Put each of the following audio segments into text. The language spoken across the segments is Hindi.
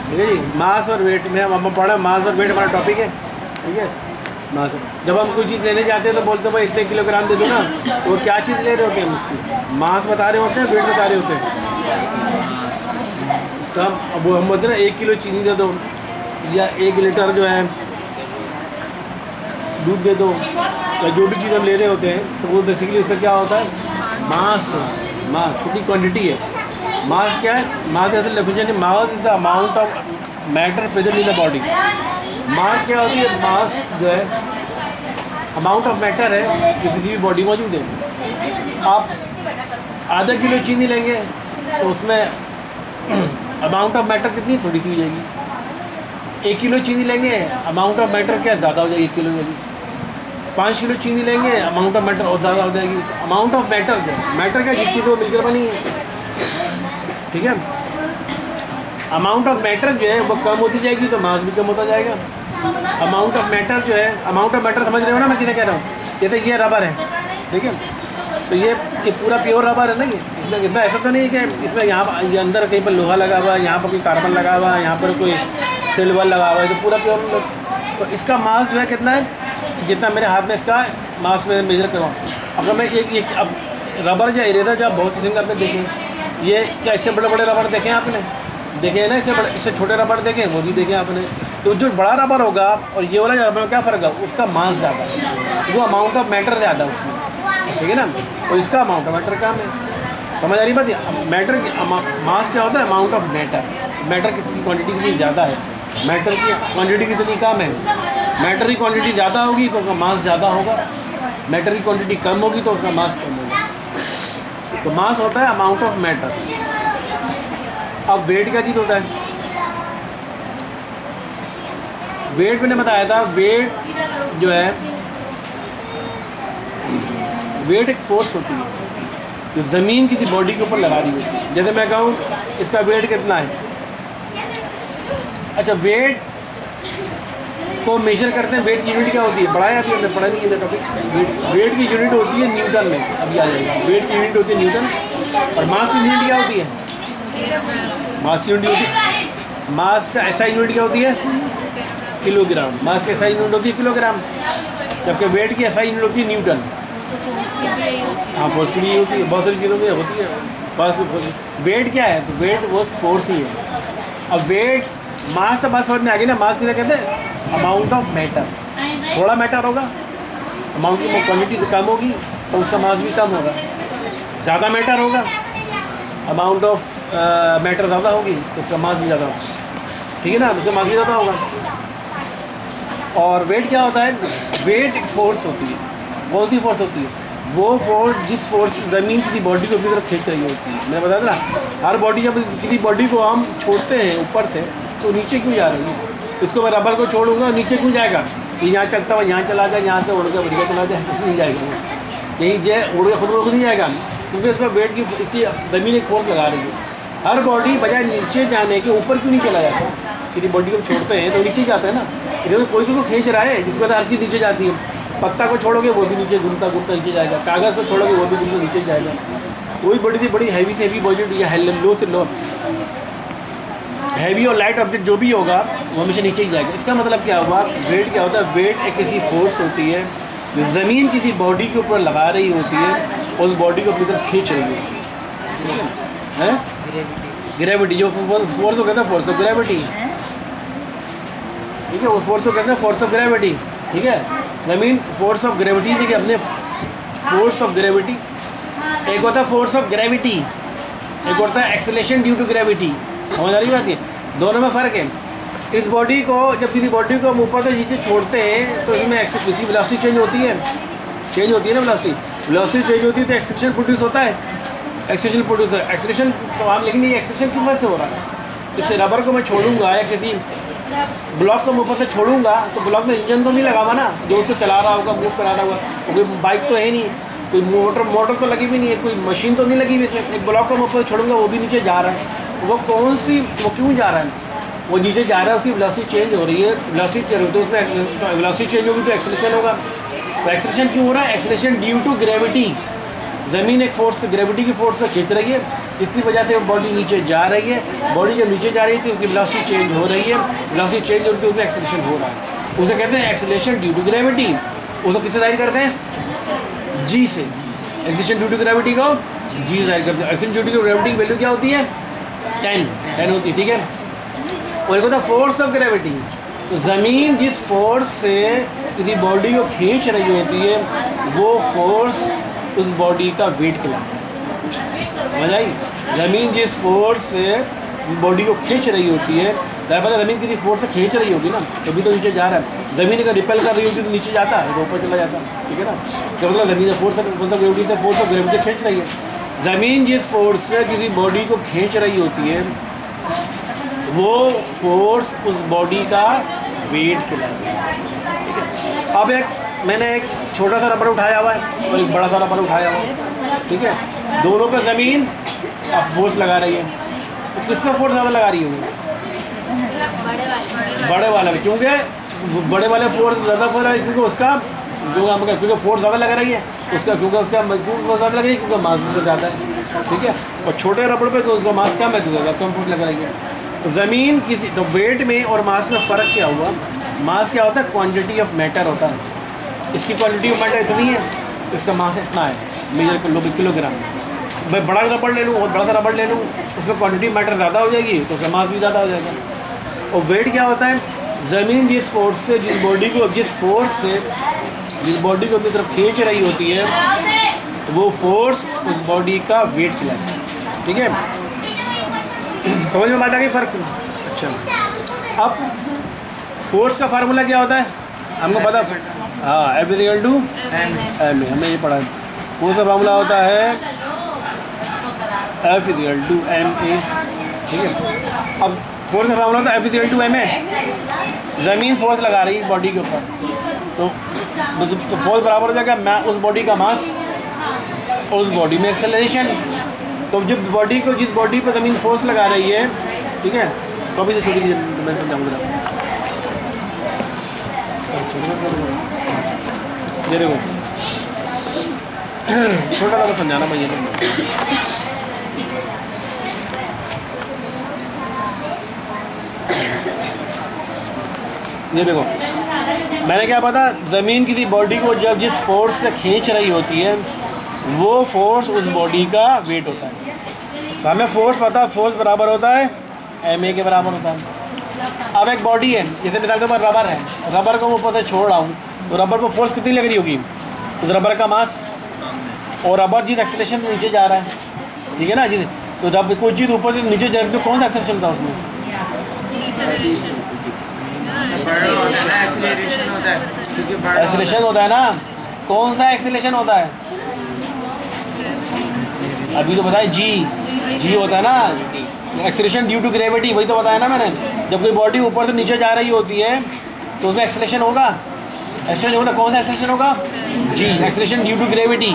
ठीक है जी। मास और वेट में हम पढ़ा, मास और वेट हमारा टॉपिक है, ठीक है। मास, जब हम कोई चीज़ लेने जाते हैं तो बोलते हैं भाई इतने किलोग्राम दे दो ना, तो वो क्या चीज़ ले रहे होते हैं हम उसकी, मास बता रहे होते हैं, वेट बता रहे होते हैं उसका। अब वो हम बोलते हैं ना 1 किलो चीनी दे दो, या 1 लीटर जो है दूध दे दो, या जो भी चीज़ हम ले रहे होते हैं, तो वो बेसिकली उससे क्या होता है, मास। मास कितनी क्वांटिटी है। मास क्या है, mass is definition, mass is the amount of matter present in the body. Mass क्या होती है, मास जो है अमाउंट ऑफ मैटर है जो किसी भी बॉडी मौजूद है। आप आधा किलो चीनी लेंगे तो उसमें अमाउंट ऑफ मैटर कितनी, थोड़ी सी हो जाएगी। 1 किलो चीनी लेंगे, अमाउंट ऑफ मैटर क्या ज़्यादा हो जाएगी 1 किलो में भी। 5 किलो चीनी लेंगे, अमाउंट ऑफ मैटर और ज़्यादा हो जाएगी। अमाउंट ऑफ मैटर क्या, मैटर क्या, जिस चीज़ को मिलकर बनी है, ठीक है। अमाउंट ऑफ मैटर जो है वो कम होती जाएगी तो मास भी कम होता जाएगा। अमाउंट ऑफ मैटर जो है, अमाउंट ऑफ मैटर समझ रहे हो ना मैं कितना कह रहा हूँ। जैसे ये रबर है, ठीक है, तो ये पूरा प्योर रबर है ना, ये इसमें ऐसा तो नहीं है कि इसमें यहाँ ये अंदर कहीं पर लोहा लगा हुआ है, यहाँ पर कोई कार्बन लगा हुआ है, यहाँ पर कोई सिल्वर लगा हुआ है, तो पूरा प्योर। तो इसका मास जो है कितना है, जितना मेरे हाथ में इसका मास में मेजर करवाऊँ। अगर मैं एक अब रबर या इरेजर जो आप बहुत किस्म का आपने देखें, ये क्या इससे बड़े बड़े रबर देखें आपने, देखे हैं ना, इससे छोटे रबर देखें वो भी देखें आपने। तो जो बड़ा रबर होगा और ये वाला रबर में क्या फ़र्क है, उसका मास ज़्यादा है, वो अमाउंट ऑफ मैटर ज़्यादा है उसमें, ठीक है ना, और इसका अमाउंट ऑफ मैटर कम है। समझ आ रही बात। मैटर मास क्या होता है, अमाउंट ऑफ मैटर। मैटर की क्वांटिटी कितनी ज़्यादा है, मैटर की क्वांटिटी कितनी कम है। मैटर की क्वांटिटी ज़्यादा होगी तो उसका मास ज़्यादा होगा, मैटर की क्वांटिटी कम होगी तो उसका मास कम होगा। तो मास होता है अमाउंट ऑफ मैटर। अब वेट क्या चीज़ होता है, वेट मैंने बताया था, वेट जो है, वेट एक फोर्स होती है जो ज़मीन किसी बॉडी के ऊपर लगा रही होती है। जैसे मैं कहूँ इसका वेट कितना है, अच्छा वेट को मेजर करते हैं, वेट की यूनिट क्या होती है, पढ़ा है अभी हमने, पढ़ा नहीं है टॉपिक। वेट की यूनिट होती है न्यूटन में, अभी आ जाएगा। वेट की यूनिट होती है न्यूटन, और मास की यूनिट क्या होती है, मास की यूनिट होती है, मास का एसआई यूनिट क्या होती है, किलोग्राम। मास की एसआई यूनिट होती है किलोग्राम, जबकि वेट की एसआई यूनिट होती है न्यूटन। हाँ, फोर्स की भी होती है, बहुत सारी चीज़ों की होती है। बस वेट क्या है, तो वेट वो फोर्स ही है। अब वेट मास से बस समझ में आ गई ना, मास किसे कहते हैं, अमाउंट ऑफ मैटर। थोड़ा मैटर होगा, अमाउंट की क्वांटिटी कम होगी तो उसका मास भी कम होगा। ज़्यादा मैटर होगा, अमाउंट ऑफ मैटर ज़्यादा होगी तो उसका मास भी ज़्यादा होगा, ठीक है ना, उसका मास भी ज़्यादा होगा। और वेट क्या होता है, वेट एक फोर्स होती है, कौन सी फोर्स होती है, वो फोर्स जिस फोर्स से ज़मीन किसी बॉडी को अपनी तरफ खींच रही होती है। मैंने बताया था हर बॉडी, जब किसी बॉडी को हम छोड़ते हैं ऊपर से तो नीचे क्यों जा रही है। इसको मैं रबर को छोड़ूंगा नीचे क्यों जाएगा, ये यहाँ चलता हुआ यहाँ चला जाए, यहाँ से उड़ के बढ़िया चला जाए, नहीं जाएगा, यही जे उड़ के खुद नहीं जाएगा, क्योंकि इसमें वेट की इसकी ज़मीन एक फोर्स लगा रही है। हर बॉडी बजाय नीचे जाने के ऊपर क्यों नहीं चला जाता, किसी बॉडी को छोड़ते हैं तो नीचे जाता है ना, इधर कोई तो खींच रहा है, जिसके बाद हर चीज़ नीचे जाती है। पत्ता को छोड़ोगे वो भी नीचे घूमता घूमता नीचे जाएगा, कागज़ को छोड़ोगे वो भी घूमता नीचे जाएगा। कोई बड़ी से बड़ी हैवी से हैवी बॉडी या लो से लो हैवी और लाइट ऑब्जेक्ट जो भी होगा वो हमेशा नीचे ही जाएगा। इसका मतलब क्या हुआ, वेट क्या होता है, वेट एक ऐसी फोर्स होती है जो ज़मीन किसी बॉडी के ऊपर लगा रही होती है और उस बॉडी को अपनी तरफ खींच रही होती है। ग्रेविटी, जो फोर्स को कहते हैं फोर्स ऑफ ग्रेविटी, ठीक है, उस फोर्स को कहते हैं फोर्स ऑफ ग्रेविटी, ठीक है। ज़मीन फोर्स ऑफ ग्रेविटी से कि अपने फोर्स ऑफ ग्रेविटी, एक होता है फोर्स ऑफ ग्रेविटी, एक होता है एक्सेलरेशन ड्यू टू ग्रेविटी। समझ आ रही बात है, दोनों में फ़र्क है। इस बॉडी को जब किसी बॉडी को हम ऊपर से नीचे छोड़ते हैं तो इसमें इसकी वेलोसिटी चेंज होती है, ना वेलोसिटी चेंज होती है तो एक्सेलरेशन प्रोड्यूस होता है, एक्सेलरेशन प्रोड्यूस है, एक्सेलरेशन। तो आप, लेकिन ये एक्सेलरेशन किस वजह से हो रहा है, इससे रबर को मैं छोड़ूंगा या किसी ब्लॉक को मैं ऊपर से छोड़ूंगा तो ब्लॉक में इंजन तो नहीं लगा ना जो उसको चला रहा होगा, मूव करा रहा होगा, तो कोई बाइक तो है नहीं, कोई मोटर तो लगी भी नहीं है, कोई मशीन तो नहीं लगी हुई है। एक ब्लॉक को मैं ऊपर छोड़ूंगा वो भी नीचे जा रहा है, वो क्यों जा रहा है, वो नीचे जा रहा है, उसकी वेलोसिटी चेंज हो रही है, वेलोसिटी चेंज होती है, उसमें वेलोसिटी चेंज होगी तो एक्सेलरेशन होगा। तो एक्सेलरेशन क्यों हो रहा है, एक्सेलरेशन ड्यू टू ग्रेविटी, ज़मीन एक फोर्स से, ग्रेविटी की फोर्स से खींच रही है, इसकी वजह से बॉडी नीचे जा रही है। बॉडी जब नीचे जा रही है तो उसकी वेलोसिटी चेंज हो रही है, वेलोसिटी चेंज होकर उसमें एक्सेलरेशन हो रहा है, उसे कहते हैं एक्सेलरेशन ड्यू टू ग्रेविटी। उसको किससे जाहिर करते हैं? जी से। एक्सेलरेशन ड्यू टू ग्रेविटी को जी जाहिर करते हैं। एक्सेलरेशन ड्यू टू ग्रेविटी की वैल्यू क्या होती है? 10 होती है, ठीक है। और एक होता है फोर्स ऑफ ग्रेविटी। तो ज़मीन जिस फोर्स से किसी बॉडी को खींच रही होती है वो फोर्स उस बॉडी का वेट कहलाता है। समझ आई? ज़मीन जिस फोर्स से जिस बॉडी को खींच रही होती है, पता ज़मीन किसी फोर्स से खींच रही होगी ना, तभी तो नीचे जा रहा है। ज़मीन अगर रिपेल कर रही होगी तो नीचे जाता है, तो ऊपर चला जाता है, ठीक है ना। तो मतलब ज़मीन फोर्स ऑफ ग्रेविटी से फोर्स ऑफ ग्रेविटी खींच रही है। ज़मीन जिस फोर्स से किसी बॉडी को खींच रही होती है वो फोर्स उस बॉडी का वेट कहलाता है, ठीक है। अब मैंने एक छोटा सा रबर उठाया हुआ है और एक बड़ा सा रबर उठाया हुआ है, ठीक है। दोनों पे ज़मीन अब फोर्स लगा रही है, तो किस पे फोर्स ज़्यादा लगा रही होगी? बड़े वाले में, क्योंकि बड़े वाले फोर्स ज़्यादा फोर्स है, क्योंकि उसका क्योंकि फोर्स ज़्यादा लगा रही है उसका, क्योंकि उसका ज़्यादा लग रही है, क्योंकि मास उसका ज़्यादा है, ठीक है। और छोटे रबड़ पे तो उसका मास कम है तो ज़्यादा कम फोर्स लगा रही है। तो ज़मीन किसी तो वेट में और मास में फ़र्क क्या हुआ? मास क्या होता है? क्वांटिटी ऑफ मैटर होता है। इसकी क्वांटिटी ऑफ मैटर इतनी है, इसका मास इतना है, मेजर कर लो किलोग्राम। मैं बड़ा रबड़ ले लूँ और बड़ा सा रबड़ ले लूँ, उसमें क्वांटिटी मैटर ज़्यादा हो जाएगी तो उसका मास भी ज़्यादा हो जाएगा। और वेट क्या होता है? ज़मीन जिस फोर्स से जिस बॉडी को अपनी तरफ खींच रही होती है वो फोर्स उस बॉडी का वेट कहलाता है, ठीक है। समझ में बात आ गई फ़र्क? अच्छा, अब फोर्स का फार्मूला क्या होता है हमको पता? हाँ, F = टू एम ए, हमने ये पढ़ा है। फोर्स का फार्मूला होता है F = टू एम ए, ठीक है। अब फोर्स का फार्मूला होता है F = टू एम ए। ज़मीन फोर्स लगा रही है बॉडी के ऊपर, तो फोर्स बराबर हो जाएगा मैं उस बॉडी का मास और उस बॉडी में एक्सेलरेशन। तो जब जिस बॉडी पर ज़मीन फोर्स लगा रही है, ठीक है, तो अभी से छोटी चीज़ मैं समझाऊँगा। ये देखो छोटा सा समझाना भैया। ये देखो मैंने क्या पता, ज़मीन किसी बॉडी को जब जिस फोर्स से खींच रही होती है वो फोर्स उस बॉडी का वेट होता है। तो हमें फोर्स पता, फोर्स बराबर होता है ma के बराबर होता है। अब एक बॉडी है, जैसे मिसाल के पास रबर है, रबर को मैं ऊपर से छोड़ रहा हूँ तो रबर पर फोर्स कितनी लग रही होगी? उस रबर का मास और रबर जिस एक्सेलरेशन से नीचे जा रहा है, ठीक है ना जी। तो जब कोई चीज़ ऊपर से नीचे जा रही है तो कौन सा एक्सेलरेशन था उसमें? एक्सेलरेशन होता है ना। कौन सा एक्सेलरेशन होता है? अभी तो बताया जी होता है ना। एक्सेलरेशन ड्यू टू ग्रेविटी, वही तो बताया ना मैंने। जब कोई बॉडी ऊपर से नीचे जा रही होती है तो उसमें एक्सेलरेशन होगा। एक्सेलरेशन होता है, कौन सा एक्सेलरेशन होगा? जी, acceleration due to gravity.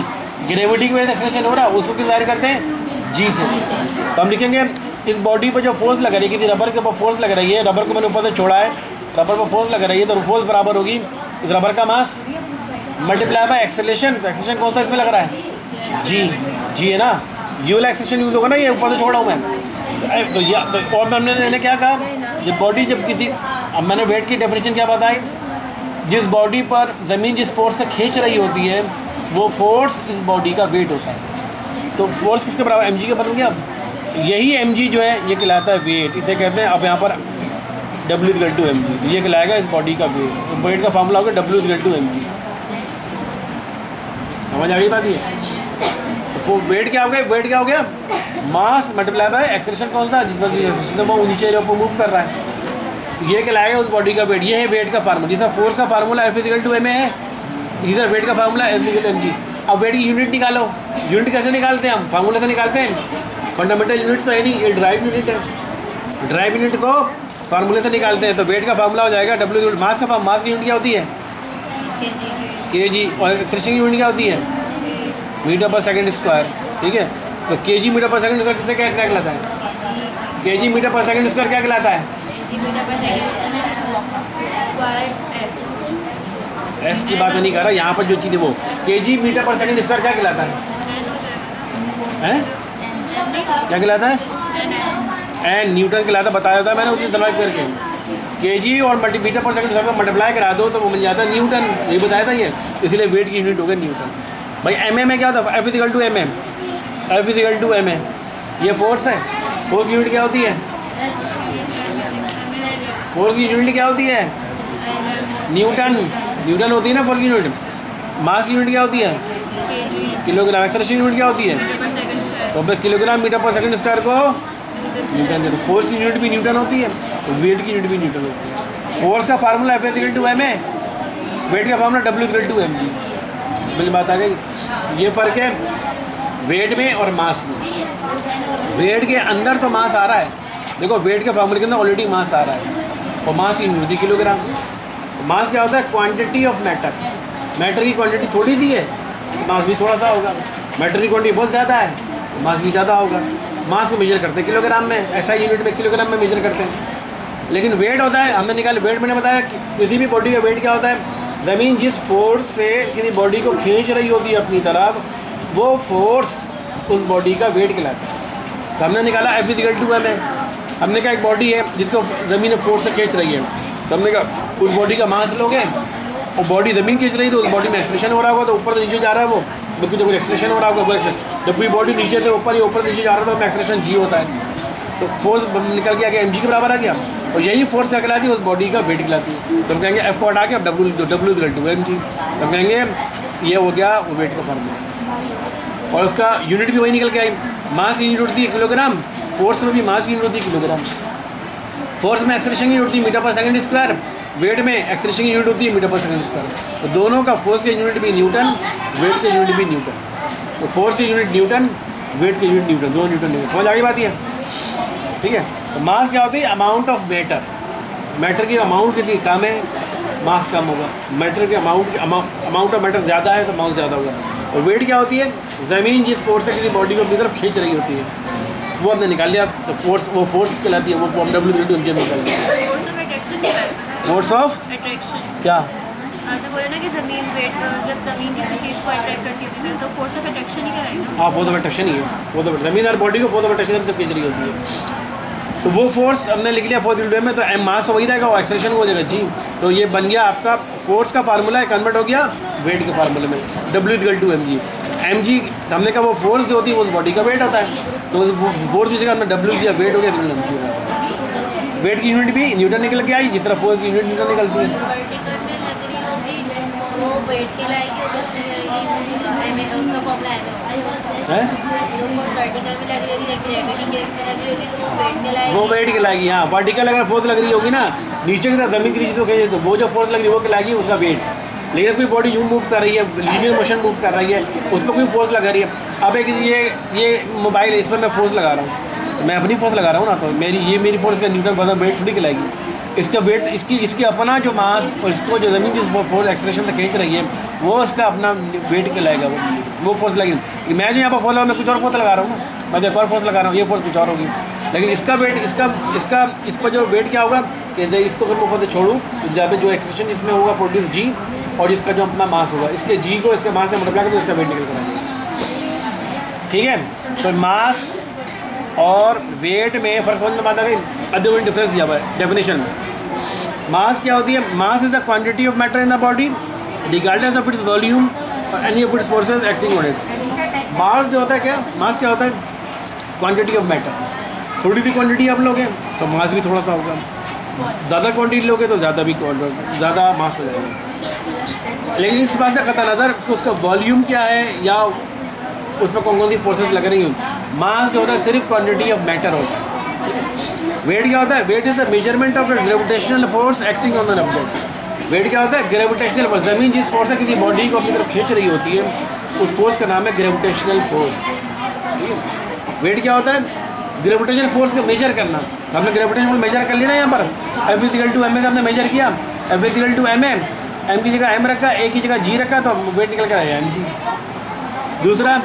Gravity की वजह से एक्सेलरेशन हो रहा है, उसको किस जाहिर करते हैं? जी से। तो हम लिखेंगे इस बॉडी पर जो फोर्स लग रही है, किसी रबर के ऊपर फोर्स लग रही है, रबर को मैंने ऊपर से छोड़ा है, रबर पर फोर्स लग रही है, तो फोर्स बराबर होगी इस रबर का मास मल्टीप्लाई बाय एक्सेलरेशन। तो एक्सेलरेशन कौन सा इसमें लग रहा है? जी है ना। जी वाला एक्सेलरेशन यूज़ होगा ना, ये ऊपर से छोड़ा हूँ मैं। तो और मैंने क्या कहा, जब बॉडी जब किसी, अब मैंने वेट की डेफिनेशन क्या बताई? जिस बॉडी पर ज़मीन जिस फोर्स से खींच रही होती है वो फोर्स इस बॉडी का वेट होता है। तो फोर्स किसके बराबर? mg के बराबर। क्या यही mg जो है ये कहलाता है वेट, इसे कहते हैं। अब यहाँ पर W = mg, ये कहलाएगा इस बॉडी का वेट। तो वेट का फार्मूला होगा W = mg। समझ आ गई बात? ये तो वेट क्या हो गया? वेट क्या हो गया? मास मल्टीप्लाई बाय एक्सेलरेशन। कौन सा? जिस पर एक्सेलरेशन वो नीचे ऊपर मूव कर रहा है, तो ये कहलाएगा उस बॉडी का वेट। ये है वेट का फार्मूला। जैसा फोर्स का फार्मूला F = ma है, इधर वेट का फार्मूला F = mg। अब वेट की यूनिट निकालो। यूनिट कैसे निकालते हैं हम? फार्मूले से निकालते हैं। फंडामेंटल यूनिट तो है नहीं, ये ड्राइव यूनिट है। ड्राइव यूनिट को फार्मूले से निकालते हैं। तो वेट का फार्मूला हो जाएगा W। मास की यूनिट क्या होती है? kg। और एक्सेलरेशन की यूनिट क्या होती है? मीटर/सेकंड²। ठीक है, तो kg मीटर/सेकंड² किससे क्या कहलाता है? kg मीटर/सेकंड² क्या कहलाता है? एस की बात नहीं कर रहा यहाँ पर, जो चीज़ है वो kg मीटर/सेकंड² क्या कहलाता है? हैं? क्या कहलाता है? एन न्यूटन कहलाता, बताया था मैंने उसी सर्वाइव करके। केजी और मीटर पर सेकंड सर्कल मल्टीप्लाई करा दो तो वो मिल जाता है न्यूटन, ये बताया था ये, इसलिए वेट की यूनिट हो गया न्यूटन। भाई एम में क्या होता है? F=mm, F=ma, ये फोर्स है। फोर्स की यूनिट क्या होती है? फोर्स की यूनिट क्या होती है? न्यूटन, न्यूटन होती है ना फोर्स की यूनिट। मास की यूनिट क्या होती है? किलोग्राम। एक्सेलरेशन यूनिट क्या होती है? तो फिर किलोग्राम मीटर पर सेकंड स्क्वायर को न्यूटन देते। फोर्स की यूनिट भी न्यूटन होती है, वेट की यूनिट भी न्यूटन होती है। फोर्स का फार्मूला F=ma, वेट का फार्मूला W=mg। मेरी बात आ गई। ये फ़र्क है वेट में और मास में। वेट के अंदर तो मास आ रहा है, देखो वेट के फार्मूले के अंदर ऑलरेडी मास आ रहा है, और मास की यूनिट होती है किलोग्राम। मास क्या होता है? Quantity of matter. मैटर की क्वांटिटी थोड़ी सी है, मास भी थोड़ा सा होगा। मैटर की क्वांटिटी बहुत ज़्यादा है, मास भी ज़्यादा होगा। मास को मेजर करते हैं किलोग्राम में, ऐसा यूनिट में किलोग्राम में मेजर करते हैं। लेकिन वेट होता है, हमने निकाले वेट, मैंने बताया कि किसी भी बॉडी का वेट क्या होता है? ज़मीन जिस फोर्स से किसी बॉडी को खींच रही होती है अपनी तरफ, वो फोर्स उस बॉडी का वेट कहलाता है। तो हमने निकाला F=ma। हमने कहा एक बॉडी है जिसको ज़मीन फोर्स से खींच रही है, तो हमने कहा उस बॉडी का मास लोगे और बॉडी ज़मीन खींच रही है तो उस बॉडी में एक्सेलरेशन हो रहा होगा, तो ऊपर से नीचे जा रहा है वो, क्योंकि जब एक्सेलरेशन हो रहा होगा वो जब भी बॉडी नीचे से ऊपर या ऊपर नीचे जा रहा था तो एक्सेलरेशन जी होता है। तो फोर्स निकल के आ गया mg के बराबर आ गया, और यही फोर्स क्या कहलाती है? उस बॉडी का वेट कहलाती है। तो हम कहेंगे F को हटा के अब W=mg, तो हम कहेंगे ये हो गया वो वेट का फार्मूला। और उसका यूनिट भी वही निकल के आई। मास की यूनिट होती है किलोग्राम, फोर्स में भी मास की यूनिट होती है किलोग्राम। फोर्स में एक्सेलरेशन की यूनिट होती है मीटर पर सेकंड स्क्वायर, वेट में एक्सेलरेशन की यूनिट होती है मीटर पर सेकंड स्क्वायर। तो दोनों का फोर्स की यूनिट भी न्यूटन, वेट की यूनिट भी न्यूटन। तो फोर्स की यूनिट न्यूटन, वेट की यूनिट न्यूटन, दोनों न्यूटन न्यूटन। समझ आ गई बात ये? ठीक है। तो मास क्या होती है? Amount of matter. मैटर की अमाउंट कितनी कम है, मास कम होगा। मैटर के अमाउंट ऑफ मैटर ज़्यादा है तो मास ज़्यादा होगा। और वेट क्या होती है? ज़मीन जिस फोर्स से किसी बॉडी को अपनी तरफ खींच रही होती है, वो हमने निकाल लिया। तो फोर्स, वो फोर्स कहलाती है, वो फॉर्म W=mg निकाल लिया। फोर्स ऑफ अट्रैक्शन क्या? आपने बोला ना कि ज़मीन वेट, जब ज़मीन किसी चीज़ को अट्रैक्ट करती है तो फोर्स ऑफ अट्रैक्शन ही कराएगा। हाँ, फोर्स ऑफ अट्रैक्शन ही है। वो तो ज़मीन और बॉडी को फोर्स ऑफ अट्रैक्शन से खींच रही होती है। तो वो फोर्स हमने लिख लिया F में, तो एम मास वही रहेगा और एक्सेलरेशन हो जाएगा जी। तो ये बन गया आपका फोर्स का फार्मूला है, कन्वर्ट हो गया वेट के फार्मूले में, W=mg। mg हमने कहा वो फोर्स जो होती है वो बॉडी का वेट होता है, तो फोर्स की जगह हमने W दिया, वेट हो गया mg। वेट की यूनिट भी न्यूटन निकल के आई, जिस तरह फोर्स की यूनिट न्यूटन निकलती है। वर्टिकल में लग रही होगी वो वेट कहलाएगी, और उसका फॉर्मूला है जो वर्टिकल में लग रही होगी, ग्रेविटी केस में लग रही होगी तो वो वेट कहलाएगी। वो वेट कहलाएगी। हाँ, वर्टिकल अगर फोर्स लग रही होगी ना नीचे की तरफ ज़मीन की नीचे तो कहीं, तो वो जो फोर्स लग रही है वो कहलाएगी उसका वेट। लेकिन कोई बॉडी यूँ मूव कर रही है, लीनियर मोशन मूव कर रही है, उस पर कोई फोर्स लगा रही है। अब एक ये मोबाइल है, इस पर मैं फोर्स लगा रहा हूँ, तो मैं अपनी फोर्स लगा रहा हूँ ना, तो मेरी फोर्स का न्यूटन वजन वेट थोड़ी कहलाएगी। इसका वेट, इसकी अपना जो मास और इसको जो ज़मीन जिस फोर्स एक्सेलरेशन से खींच रही है वो उसका अपना वेट कहलाएगा, वो फोर्स लगेगी। मैं जो यहाँ पर फोर्स लगा, मैं कुछ और फोर्स लगा रहा हूँ ना, मैं तो एक और फोर्स लगा रहा हूँ, ये फोर्स कुछ और होगी। लेकिन इसका वेट, इस पर जो वेट क्या होगा कि इसको अगर मैं ऊपर से छोड़ूँ तो जहाँ पे जो एक्सेलरेशन इसमें होगा प्रोड्यूस जी, और इसका जो अपना मास होगा, इसके जी को इसके मास से मल्टीप्लाई करके इसका वेट निकल कर आएगा। ठीक है। तो मास और वेट में फर्स्ट समझ में बात आ गई। अदर डिफरेंस दिया हुआ है डेफिनेशन में। मास क्या होती है? Mass is the quantity of matter in the body regardless of its volume और any of its forces acting on it. Mass जो होता है क्या? मास क्या होता है? Quantity of matter. थोड़ी सी क्वांटिटी आप लोगे तो मास भी थोड़ा सा होगा, ज़्यादा क्वांटिटी लोगे तो ज़्यादा मास हो जाएगा। लेकिन इस बात से कतई नज़र कि उसका वॉल्यूम क्या है या उसमें कौन कौन सी फोर्सेस लग रही हैं। मास जो होता है सिर्फ क्वांटिटी ऑफ मैटर होता है। वेट क्या होता है? Weight is the measurement of the gravitational force acting on the object. Weight क्या होता है? Gravitational force. ज़मीन जिस फोर्स से किसी बॉडी को अपनी तरफ खींच रही होती है उस फोर्स का नाम है ग्रेविटेशनल फोर्स। ठीक है। वेट क्या होता है? ग्रेविटेशनल फोर्स को मेजर करना। तो हमने ग्रेविटेशनल फोर्स मेजर कर लिया ना यहाँ पर, F=ma से हमने मेजर किया, F=ma, m की जगह m रखा, a की जगह g रखा, तो वेट निकल कर आया mg। दूसरा,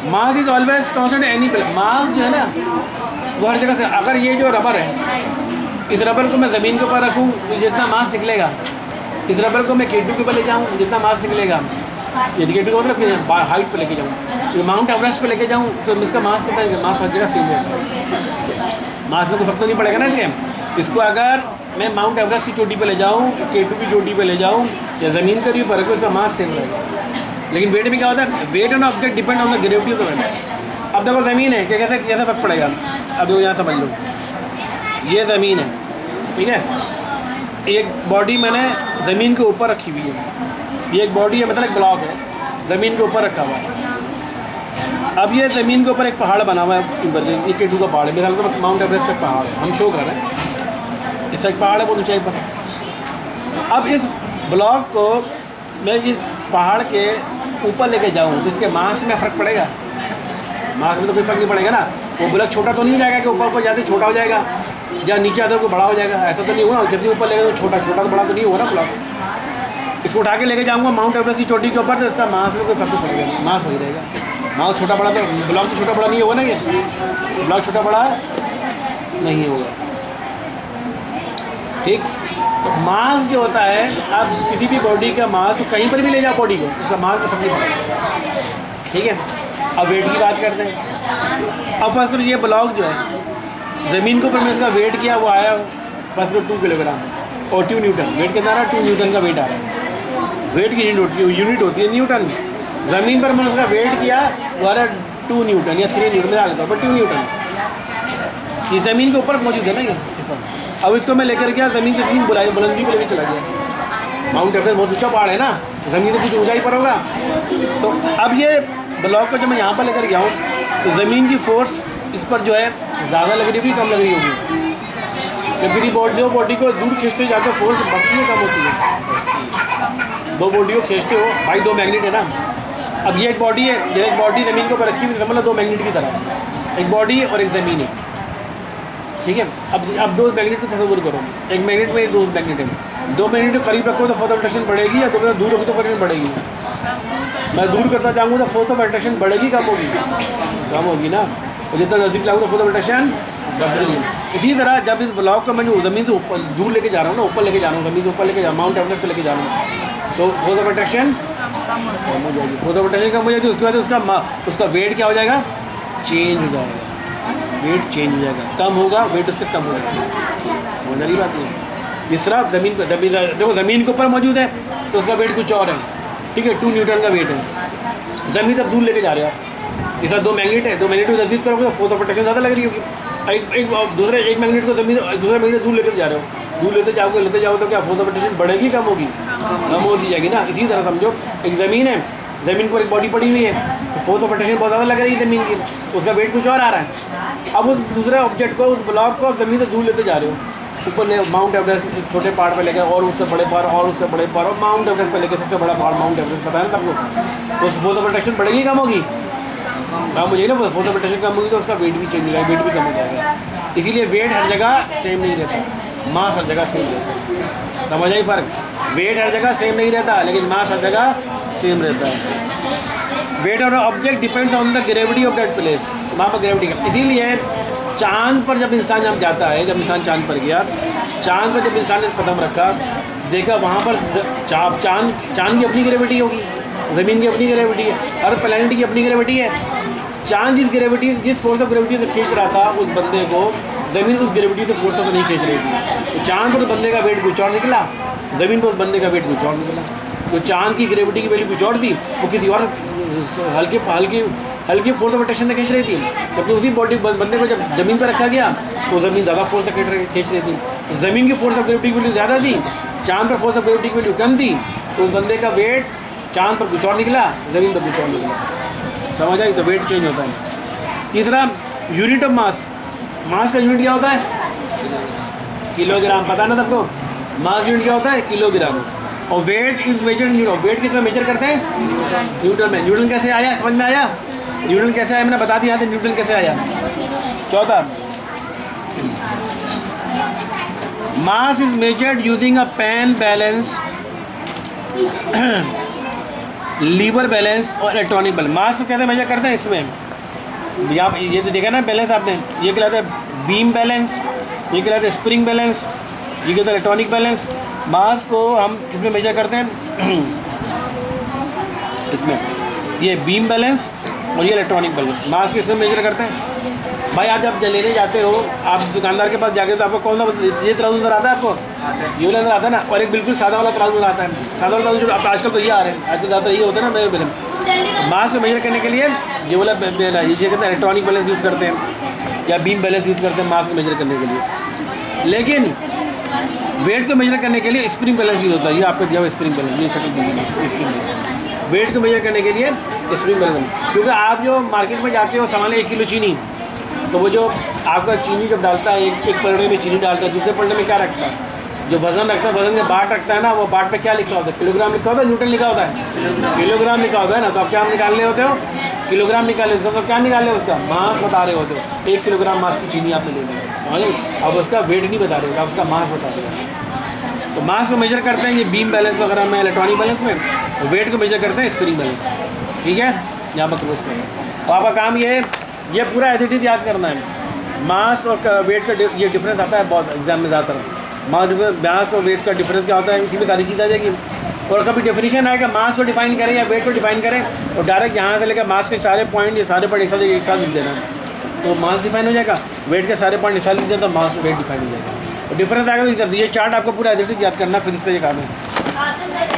mass is always constant any place. Mass जो है ना वो हर जगह से, अगर ये जो रबर है, इस रबर को मैं ज़मीन के ऊपर रखूँ तो जितना मास निकलेगा, इस रबर को मैं K2 के ऊपर ले जाऊँ जितना मास निकलेगा, ये K2 का मतलब हाइट पे लेके जाऊँ, माउंट एवरेस्ट पे लेके जाऊँ तो इसका मास कितना है? मास हर जगह सेम है, मास में कोई फर्क तो नहीं पड़ेगा ना इसके। इसको अगर मैं माउंट एवरेस्ट की चोटी पे ले जाऊँ, K2 की चोटी पे ले जाऊँ या ज़मीन के ऊपर रखूँ, इसका मास सेम रहेगा। लेकिन वेट में क्या होता है? Weight on object depend on the gravity of the weight. अब देखो ज़मीन है कि कैसे कैसे फर्क पड़ेगा। अब देखो यहाँ समझ लो, ये ज़मीन है, ठीक है, एक बॉडी मैंने ज़मीन के ऊपर रखी हुई है, ये एक बॉडी है, मतलब एक ब्लॉक है ज़मीन के ऊपर रखा हुआ है। अब ये ज़मीन के ऊपर एक पहाड़ बना हुआ है ऊपर, ये K2 का पहाड़ है, मिसाल से माउंट एवरेस्ट का पहाड़ है, हम शो कर रहे हैं, इस साइड पहाड़ है बहुत ऊंचाई पर। अब इस ब्लॉक को मैं इस पहाड़ के ऊपर लेके जाऊँ तो इसके मास में फ़र्क पड़ेगा? मास में तो कोई फ़र्क नहीं पड़ेगा ना। वो ब्लॉक छोटा तो नहीं हो जाएगा कि ऊपर जाते छोटा हो जाएगा, या नीचे आते को बड़ा हो जाएगा, ऐसा तो नहीं होगा। जितनी ऊपर लेगा तो छोटा तो बड़ा तो नहीं होगा ना ब्लॉक। इसको उठा के लेके जाऊँगा माउंट एवरेस्ट की चोटी के ऊपर तो इसका मास में कोई फर्क नहीं पड़ेगा, मास वही रहेगा। मास छोटा बड़ा तो ब्लॉक तो छोटा बड़ा नहीं होगा ना, ये ब्लॉक छोटा बड़ा नहीं होगा, ठीक। तो मास जो होता है, आप किसी भी बॉडी का मास कहीं पर भी ले जाओ बॉडी को, उसका मास तो समझ पड़ेगा, ठीक है। अब वेट की बात करते हैं। अब फर्स्ट ये ब्लॉक जो है ज़मीन के ऊपर मैंने इसका वेट किया, वो आया फर्स्ट 2 किलोग्राम और 2 न्यूटन। वेट कितना आ रहा है? 2 न्यूटन का वेट आ रहा है। वेट की यूनिट होती है न्यूटन। ज़मीन पर मैंने उसका वेट किया, वो आ रहा है 2 न्यूटन या 3 न्यूटन में आ गया, बट 2 न्यूटन। ये ज़मीन के ऊपर मौजूद है ना ये इस पर। अब इसको मैं लेकर गया ज़मीन से इतनी बुलंदी को लेकर चला गया। माउंट एवरेस्ट बहुत ऊँचा पहाड़ है ना, ज़मीन से कुछ ऊँचाई पर होगा। तो अब ये ब्लॉक को जब मैं यहाँ पर लेकर गया हूँ तो ज़मीन की फोर्स इस पर जो है ज़्यादा लग रही होगी, कम लग रही होगी। जब किसी बॉडी को दूर खींचते जाते फोर्स बढ़ती है, कम होती है। दो बॉडी को खींचते हो भाई, 2 मैग्नेट है ना। अब ये एक बॉडी है, जैसे एक बॉडी ज़मीन के ऊपर रखी हुई, समझ लो 2 मैग्नेट की तरह, एक बॉडी और एक ज़मीन है, ठीक है। अब 2 मैग्नेट को तस्वीर करो, एक मैग्नेट में 2 मैग्नेट है। 2 मैग्नेट को करीब रखो तो फोर्स ऑफ अट्रैक्शन बढ़ेगी, या 2 दूर रखो तो फोर्स बढ़ेगी। मैं दूर करता जाऊँगा तो फोर्स ऑफ अट्रैक्शन बढ़ेगी, कम होगी? कम होगी ना। और जितना नज़दीक लाऊंगा फोर्स ऑफ अट्रैक्शन बढ़ेगी। इसी तरह जब इस ब्लॉक को मैं ज़मीन से ऊपर दूर लेके जा रहा हूँ ना, ऊपर लेके जा रहा हूँ, ज़मीन से ऊपर लेके जा रहा हूँ, माउंट एवरेस्ट पे लेके जा रहा हूँ, तो फोर्स ऑफ अट्रैक्शन कम हो जाएगी। फोर्स ऑफ अट्रैक्शन कम हो जाएगी, उसके बाद उसका वेट क्या हो जाएगा? चेंज हो जाएगा, वेट चेंज हो जाएगा, कम होगा वेट, उसका कम हो जाएगा। समझ रही बात है? इस तरह ज़मीन पर देखो ज़मीन के ऊपर मौजूद है तो उसका वेट कुछ और है, ठीक है, 2 न्यूटन का वेट है। ज़मीन से दूर लेके जा रहे हो आप, इस 2 मैग्नेट है, 2 मैग्नेट को नज़दीक करोगे तो फोर्स ऑफ अट्रैक्शन ज़्यादा लग रही होगी। एक मैग्नेट को ज़मीन, दूसरे मैग्नेट दूर लेकर जा रहे हो, दूर लेते जाओगे तो क्या फोर्स ऑफ अट्रैक्शन बढ़ेगी, कम होगी? कम होती जाएगी ना। इसी तरह समझो, एक ज़मीन है, ज़मीन पर एक बॉडी पड़ी हुई है, तो फोर्स ऑफ अट्रैक्शन बहुत ज़्यादा लग रही है ज़मीन की, तो उसका वेट कुछ और आ रहा है। अब उस दूसरे ऑब्जेक्ट को, उस ब्लॉक को ज़मीन से दूर लेते जा रहे हो, ऊपर ले माउंट एवरेस्ट छोटे पहाड़ पे लेकर, और उससे बड़े पहाड़, और उससे बड़े पहाड़, और माउंट एवरेस्ट पे लेकर, सबसे बड़ा पहाड़ माउंट एवरेस्ट, पता है ना सबको। तो फोर्स ऑफ अट्रैक्शन बढ़ेगी, कम होगी? कम हो जाएगी ना। फोर्स ऑफ अट्रैक्शन कम होगी तो उसका वेट भी चेंज हो जाएगा, वेट भी कम हो जाएगा। इसीलिए वेट हर जगह सेम नहीं रहता, मास हर जगह सेम रहता है। समझ आई फ़र्क? वेट हर जगह सेम नहीं रहता, लेकिन मास हर जगह सेम रहता है। Weight of object depends on the gravity of that place, वहाँ पर ग्रेविटी का। इसीलिए चाँद पर जब इंसान जब जाता है, जब इंसान चाँद पर गया, चाँद पर जब इंसान ने कदम रखा, देखा वहाँ पर चाँद की अपनी ग्रेविटी होगी, ज़मीन की अपनी ग्रेविटी है, हर प्लैनेट की अपनी ग्रेविटी है। चाँद जिस फोर्स ऑफ ग्रेविटी से खींच रहा था उस बंदे को, ज़मीन उस ग्रेविटी से फोर्स ऑफ नहीं खींच रही थी। तो चाँद पर उस बंदे का वेट कुछ और निकला, ज़मीन पर उस बंदे का वेट कुछ और निकला। तो चाँद की ग्रेविटी की वैल्यू कुछ और थी, वो किसी और हल्की फोर्स ऑफ अट्रैक्शन से खींच रही थी, जबकि उसी बंदे को जब ज़मीन पर रखा गया तो ज़मीन ज़्यादा फोर्स से खींच रही थी। तो ज़मीन की फोर्स ऑफ ग्रेविटी की वैल्यू ज़्यादा थी, चाँद पर फोर्स ऑफ ग्रेविटी की वैल्यू कम थी, तो उस बंदे का वेट चाँद पर कुछ और निकला, ज़मीन पर कुछ और निकला। समझ आई? तो वेट चेंज होता है। तीसरा, यूनिट ऑफ मास। मास का यूनिट क्या होता है? किलोग्राम। पता ना सबको? मास यूनिट क्या होता है? किलोग्राम। और weight is measured in newton. Weight किसमें मेजर करते हैं? न्यूटन में। न्यूटन कैसे आया? समझ में आया? न्यूटन कैसे आया मैंने बता दिया था। न्यूटन कैसे आया? चौथा, mass is measured using a pan balance, lever balance और इलेक्ट्रॉनिक बैलेंस। मास को कैसे मेजर करते हैं? इसमें आप ये तो देखा ना बैलेंस आपने, ये कहलाता है बीम बैलेंस, ये कहलाता है स्प्रिंग बैलेंस, ये कहता है इलेक्ट्रॉनिक बैलेंस। मास को हम किसमें मेजर करते हैं? इसमें ये बीम बैलेंस और ये इलेक्ट्रॉनिक बैलेंस। मास किसमें मेजर करते हैं भाई? आप जब लेने जाते हो, आप दुकानदार के पास जाके तो आपको कौन सा ये तराजू नजर आता है आपको? ये वाला नजर आता है ना, और एक बिल्कुल सादा वाला तराजू नजर आता है। सादा वाला तराजू जो अब आजकल तो ये आ रहे हैं, आजकल ज़्यादा ये होता है ना मेरे बिल्कुल। मास को मेजर करने के लिए ये वाला ये कहते हैं इलेक्ट्रॉनिक बैलेंस यूज़ करते हैं या बीम बैलेंस यूज़ करते हैं मास को मेजर करने के लिए। लेकिन वेट को मेजर करने के लिए स्प्रिंग बैलेंस यूज़ होता है। ये आपको दिया हुआ स्प्रिंग बैलेंस, ये शक्ल दी स्प्रिंग बैलेंस। वेट को मेजर करने के लिए स्प्रिंग बैलेंस, क्योंकि आप जो मार्केट में जाते हो सामान 1 किलो चीनी, तो वो जो आपका चीनी जब डालता है, एक पलड़े में चीनी डालता है, दूसरे पलड़े में क्या रखता है? जो वज़न रखता है, वज़न के बाट रखता है ना, वो बाट पे क्या लिखा होता है? किलोग्राम लिखा होता है, न्यूटन लिखा होता है, किलोग्राम लिखा होता है ना। तो आप क्या निकालने होते हो? किलोग्राम निकाले, उसका तो क्या निकाले? उसका मास बता रहे होते हो। 1 किलोग्राम मास की चीनी आपने ले ली, अब उसका वेट नहीं बता रहे हो, आप उसका मास बता रहे हो। तो मास को मेजर करते हैं ये बीम बैलेंस वगैरह में, इलेक्ट्रॉनिक बैलेंस में। तो वेट को मेजर करते हैं स्प्रिंग बैलेंस। ठीक है, यहाँ पर क्लोज करें। तो आपका काम ये है, ये पूरा एडिटिव याद करना है। मास और वेट का ये डिफरेंस आता है बहुत एग्जाम में ज़्यादातर। मास और वेट का डिफरेंस क्या होता है, इसी में सारी चीज़ आ जाएगी। और कभी डेफिनेशन आएगा मास को डिफाइन करें या वेट को डिफाइन करें, और डायरेक्ट यहाँ से लेकर मास के सारे पॉइंट, ये सारे पॉइंट एक साथ लिख देना, तो मास डिफाइन हो जाएगा। वेट के सारे पॉइंट एक साथ लिख दें तो मास वेट डिफाइन हो जाएगा। और डिफरेंस आएगा तो ये चार्ट आपको पूरा एडिटिव याद करना, फिर इसका ये काम है।